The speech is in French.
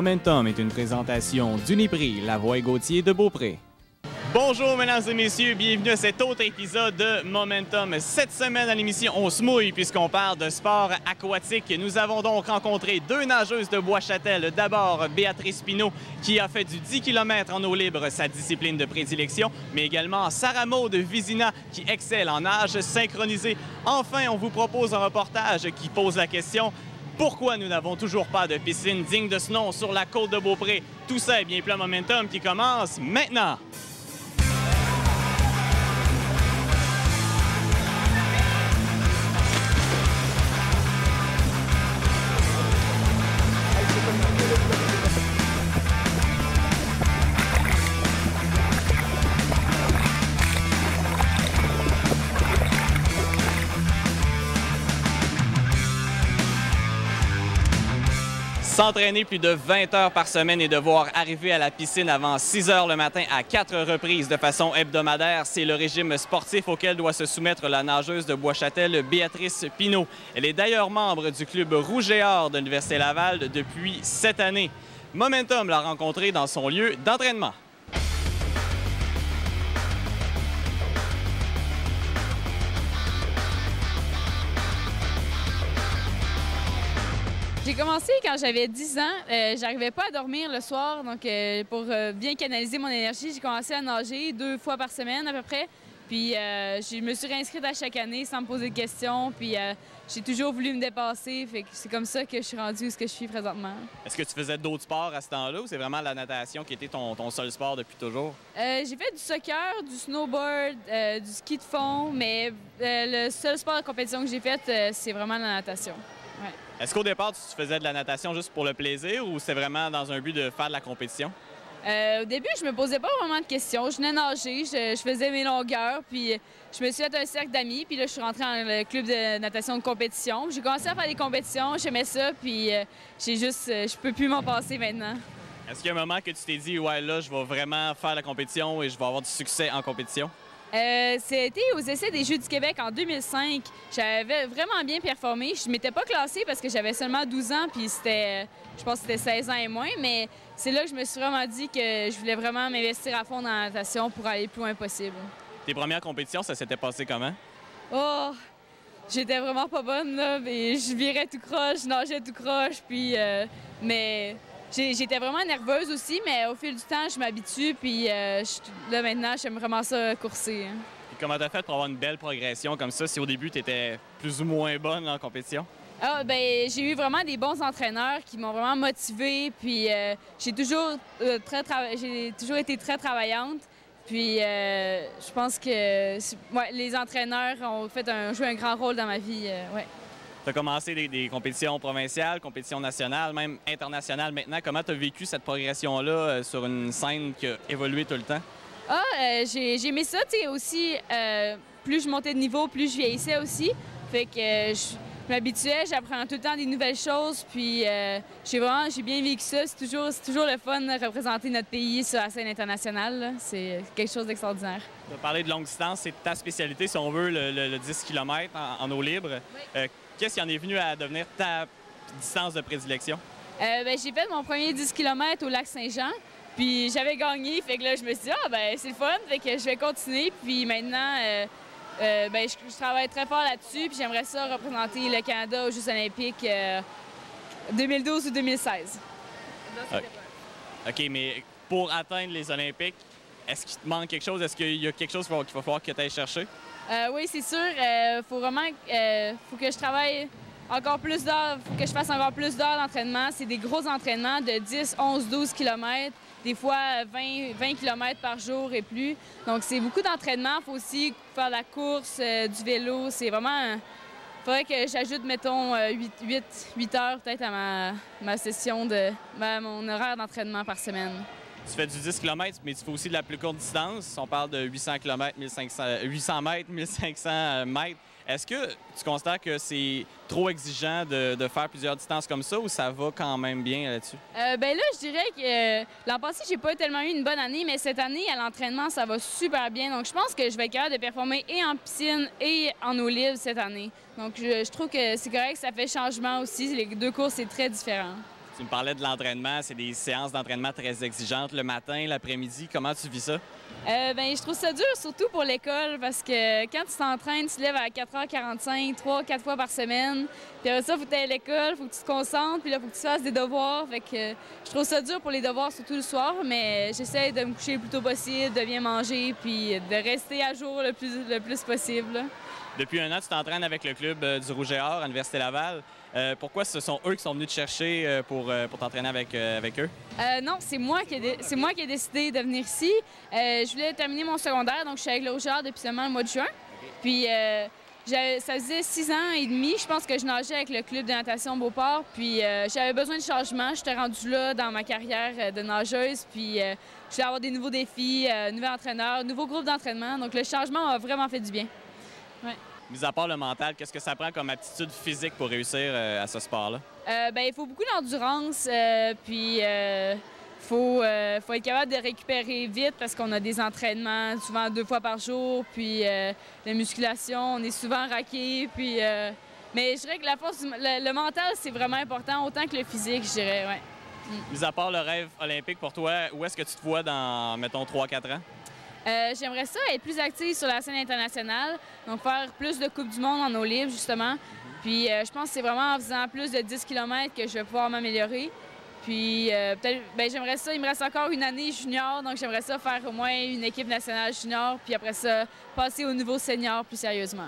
Momentum est une présentation d'Uniprix, Lavoie Gauthier de Beaupré. Bonjour mesdames et messieurs, bienvenue à cet autre épisode de Momentum. Cette semaine à l'émission, on se mouille puisqu'on parle de sport aquatique. Nous avons donc rencontré deux nageuses de Bois-Châtel. D'abord, Béatrice Pinault qui a fait du 10 km en eau libre, sa discipline de prédilection, mais également Sarah Maud Vizina qui excelle en nage synchronisé. Enfin, on vous propose un reportage qui pose la question: pourquoi nous n'avons toujours pas de piscine digne de ce nom sur la côte de Beaupré? Tout ça est bien plein Momentum qui commence maintenant. S'entraîner plus de 20 heures par semaine et devoir arriver à la piscine avant 6 heures le matin à 4 reprises de façon hebdomadaire, c'est le régime sportif auquel doit se soumettre la nageuse de Bois-Châtel, Béatrice Pinault. Elle est d'ailleurs membre du club Rouge et Or de l'Université Laval depuis 7 années. Momentum l'a rencontrée dans son lieu d'entraînement. J'ai commencé quand j'avais 10 ans. J'arrivais pas à dormir le soir, donc pour bien canaliser mon énergie, j'ai commencé à nager 2 fois par semaine à peu près. Puis je me suis réinscrite à chaque année sans me poser de questions. Puis j'ai toujours voulu me dépasser. Fait que c'est comme ça que je suis rendue où je suis présentement. Est-ce que tu faisais d'autres sports à ce temps-là ou c'est vraiment la natation qui était ton seul sport depuis toujours? J'ai fait du soccer, du snowboard, du ski de fond, mais le seul sport de compétition que j'ai fait, c'est vraiment la natation. Ouais. Est-ce qu'au départ, tu faisais de la natation juste pour le plaisir ou c'est vraiment dans un but de faire de la compétition? Au début, je me posais pas vraiment de questions. Je venais nager, je faisais mes longueurs, puis je me suis fait un cercle d'amis, puis là, je suis rentrée dans le club de natation de compétition. J'ai commencé à faire des compétitions, j'aimais ça, puis je peux plus m'en passer maintenant. Est-ce qu'il y a un moment que tu t'es dit, ouais, là, je vais vraiment faire la compétition et je vais avoir du succès en compétition? C'était aux Essais des Jeux du Québec en 2005. J'avais vraiment bien performé. Je ne m'étais pas classée parce que j'avais seulement 12 ans, puis je pense que c'était 16 ans et moins, mais c'est là que je me suis vraiment dit que je voulais vraiment m'investir à fond dans la natation pour aller le plus loin possible. Tes premières compétitions, ça s'était passé comment? Oh! J'étais vraiment pas bonne, là, et je virais tout croche, je nageais tout croche, puis... mais... J'étais vraiment nerveuse aussi, mais au fil du temps, je m'habitue, puis là, maintenant, j'aime vraiment ça courser. Hein. Et comment tu as fait pour avoir une belle progression comme ça, si au début, tu étais plus ou moins bonne en compétition? Ah, ben, j'ai eu vraiment des bons entraîneurs qui m'ont vraiment motivée, puis j'ai toujours été très travaillante. Puis je pense que les entraîneurs ont joué un grand rôle dans ma vie. Ouais. Tu as commencé des compétitions provinciales, compétitions nationales, même internationales maintenant. Comment tu as vécu cette progression-là sur une scène qui a évolué tout le temps? J'ai aimé ça, tu sais, aussi. Plus je montais de niveau, plus je vieillissais aussi. Fait que je m'habituais, j'apprends tout le temps des nouvelles choses. Puis j'ai bien vécu ça. C'est toujours le fun de représenter notre pays sur la scène internationale. C'est quelque chose d'extraordinaire. Tu as parlé de longue distance, c'est ta spécialité, si on veut, le 10 km en eau libre. Oui. Qu'est-ce qui en est venu à devenir ta distance de prédilection? J'ai fait mon premier 10 km au lac Saint-Jean, puis j'avais gagné, fait que là, je me suis dit, c'est le fun, fait que je vais continuer, puis maintenant, je travaille très fort là-dessus, puis j'aimerais ça représenter le Canada aux Jeux olympiques 2012 ou 2016. OK, mais pour atteindre les Olympiques, est-ce qu'il te manque quelque chose? Est-ce qu'il y a quelque chose qu'il va falloir que tu ailles chercher? Oui, c'est sûr. Faut que je travaille encore plus d'heures, faut que je fasse encore plus d'heures d'entraînement. C'est des gros entraînements de 10, 11, 12 km, des fois 20 km par jour et plus. Donc, c'est beaucoup d'entraînement. Il faut aussi faire de la course, du vélo. C'est vraiment... Il faudrait que j'ajoute, mettons, 8 heures peut-être à ma session mon horaire d'entraînement par semaine. Tu fais du 10 km, mais tu fais aussi de la plus courte distance. On parle de 800 km, 800 mètres, 1500 mètres. Est-ce que tu considères que c'est trop exigeant de faire plusieurs distances comme ça ou ça va quand même bien là-dessus? Là, je dirais que l'an passé, j'ai pas tellement eu une bonne année, mais cette année, à l'entraînement, ça va super bien. Donc, je pense que je vais être capable de performer et en piscine et en eau libre cette année. Donc, je trouve que c'est correct, ça fait changement aussi. Les deux courses, c'est très différent. Tu me parlais de l'entraînement, c'est des séances d'entraînement très exigeantes le matin, l'après-midi. Comment tu vis ça? Ben, je trouve ça dur, surtout pour l'école, parce que quand tu t'entraînes, tu te lèves à 4h45, 3-4 fois par semaine. Puis après ça, il faut que tu ailles à l'école, il faut que tu te concentres, puis là, il faut que tu fasses des devoirs. Fait que je trouve ça dur pour les devoirs, surtout le soir, mais j'essaie de me coucher le plus tôt possible, de bien manger, puis de rester à jour le plus possible, là. Depuis un an, tu t'entraînes avec le club du Rouge et Or à l'Université Laval. Pourquoi ce sont eux qui sont venus te chercher pour t'entraîner avec eux? Non, c'est moi qui ai décidé de venir ici. Je voulais terminer mon secondaire, donc je suis avec le Rouge et Or depuis seulement le mois de juin. Puis ça faisait 6 ans et demi, je pense que je nageais avec le club de natation Beauport. Puis j'avais besoin de changement. J'étais rendue là dans ma carrière de nageuse. Puis je voulais avoir des nouveaux défis, nouvel entraîneur, nouveau groupe d'entraînement. Donc le changement m'a vraiment fait du bien. Ouais. Mis à part le mental, qu'est-ce que ça prend comme aptitude physique pour réussir à ce sport-là? Ben, il faut beaucoup d'endurance, puis faut être capable de récupérer vite parce qu'on a des entraînements souvent 2 fois par jour, puis la musculation, on est souvent raqué, puis mais je dirais que la force, le mental, c'est vraiment important, autant que le physique, je dirais, ouais. Mis à part le rêve olympique pour toi, où est-ce que tu te vois dans, mettons, 3-4 ans? J'aimerais ça être plus active sur la scène internationale, donc faire plus de Coupe du monde en eau libre, justement. Puis je pense que c'est vraiment en faisant plus de 10 km que je vais pouvoir m'améliorer. Puis peut-être, ben, j'aimerais ça, il me reste encore une année junior, donc j'aimerais ça faire au moins une équipe nationale junior, puis après ça, passer au niveau senior plus sérieusement.